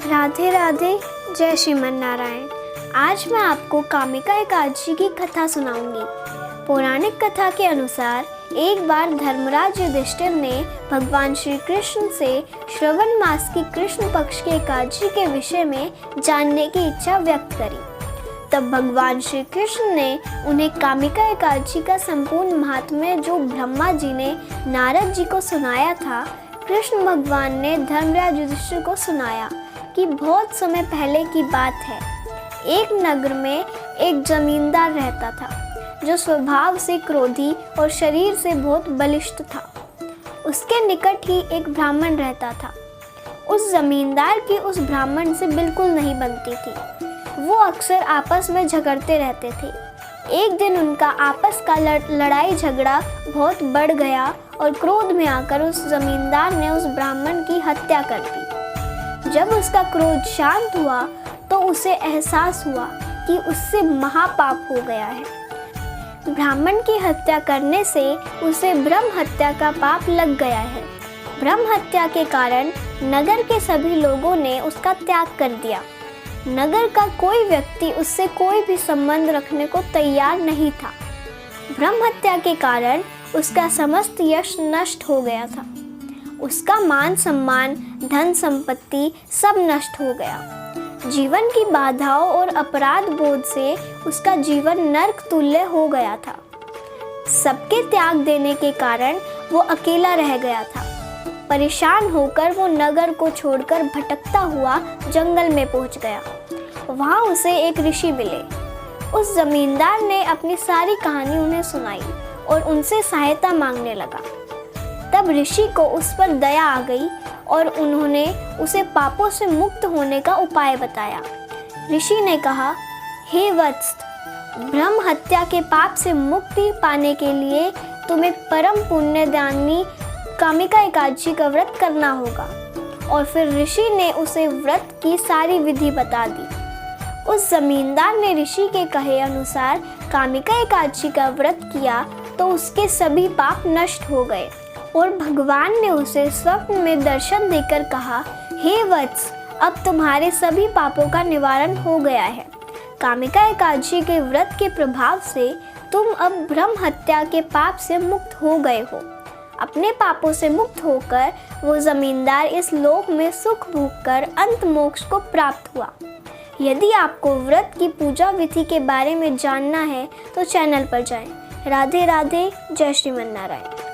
राधे राधे, जय श्रीमन नारायण। आज मैं आपको कामिका एकादशी की कथा सुनाऊंगी। पौराणिक कथा के अनुसार एक बार धर्मराज युधिष्ठिर ने भगवान श्री कृष्ण से श्रवण मास की कृष्ण पक्ष की एकादशी के विषय में जानने की इच्छा व्यक्त करी। तब भगवान श्री कृष्ण ने उन्हें कामिका एकादशी का संपूर्ण महात्म्य जो ब्रह्मा जी ने नारद जी को सुनाया था, कृष्ण भगवान ने धर्मराज युधिष्ठिर को सुनाया कि बहुत समय पहले की बात है। एक नगर में एक जमींदार रहता था जो स्वभाव से क्रोधी और शरीर से बहुत बलिष्ठ था। उसके निकट ही एक ब्राह्मण रहता था। उस जमींदार की उस ब्राह्मण से बिल्कुल नहीं बनती थी। वो अक्सर आपस में झगड़ते रहते थे। एक दिन उनका आपस का लड़ाई झगड़ा बहुत बढ़ गया और क्रोध में आकर उस जमींदार ने उस ब्राह्मण की हत्या कर दी। जब उसका क्रोध शांत हुआ तो उसे एहसास हुआ कि उससे महापाप हो गया है। ब्राह्मण की हत्या करने से उसे ब्रह्म हत्या का पाप लग गया है। ब्रह्म हत्या के कारण नगर के सभी लोगों ने उसका त्याग कर दिया। नगर का कोई व्यक्ति उससे कोई भी संबंध रखने को तैयार नहीं था। ब्रह्म हत्या के कारण उसका समस्त यश नष्ट हो गया था। उसका मान सम्मान, धन संपत्ति सब नष्ट हो गया। जीवन की बाधाओं और अपराध बोध से उसका जीवन नरक तुल्य हो गया था। सबके त्याग देने के कारण वो अकेला रह गया था। परेशान होकर वो नगर को छोड़कर भटकता हुआ जंगल में पहुंच गया। वहां उसे एक ऋषि मिले। उस जमींदार ने अपनी सारी कहानी उन्हें सुनाई और उनसे सहायता मांगने लगा। तब ऋषि को उस पर दया आ गई और उन्होंने उसे पापों से मुक्त होने का उपाय बताया। ऋषि ने कहा, हे वत्स, ब्रह्म हत्या के पाप से मुक्ति पाने के लिए तुम्हें परम पुण्यदायिनी कामिका एकादशी का व्रत करना होगा। और फिर ऋषि ने उसे व्रत की सारी विधि बता दी। उस जमींदार ने ऋषि के कहे अनुसार कामिका एकादशी का व्रत किया तो उसके सभी पाप नष्ट हो गए और भगवान ने उसे स्वप्न में दर्शन देकर कहा, हे वत्स, अब तुम्हारे सभी पापों का निवारण हो गया है। कामिका एकादशी के व्रत के प्रभाव से तुम अब ब्रह्म हत्या के पाप से मुक्त हो गए हो। अपने पापों से मुक्त होकर वो जमींदार इस लोक में सुख भोगकर अंत मोक्ष को प्राप्त हुआ। यदि आपको व्रत की पूजा विधि के बारे में जानना है तो चैनल पर जाएं। राधे राधे, जय श्रीमन नारायण।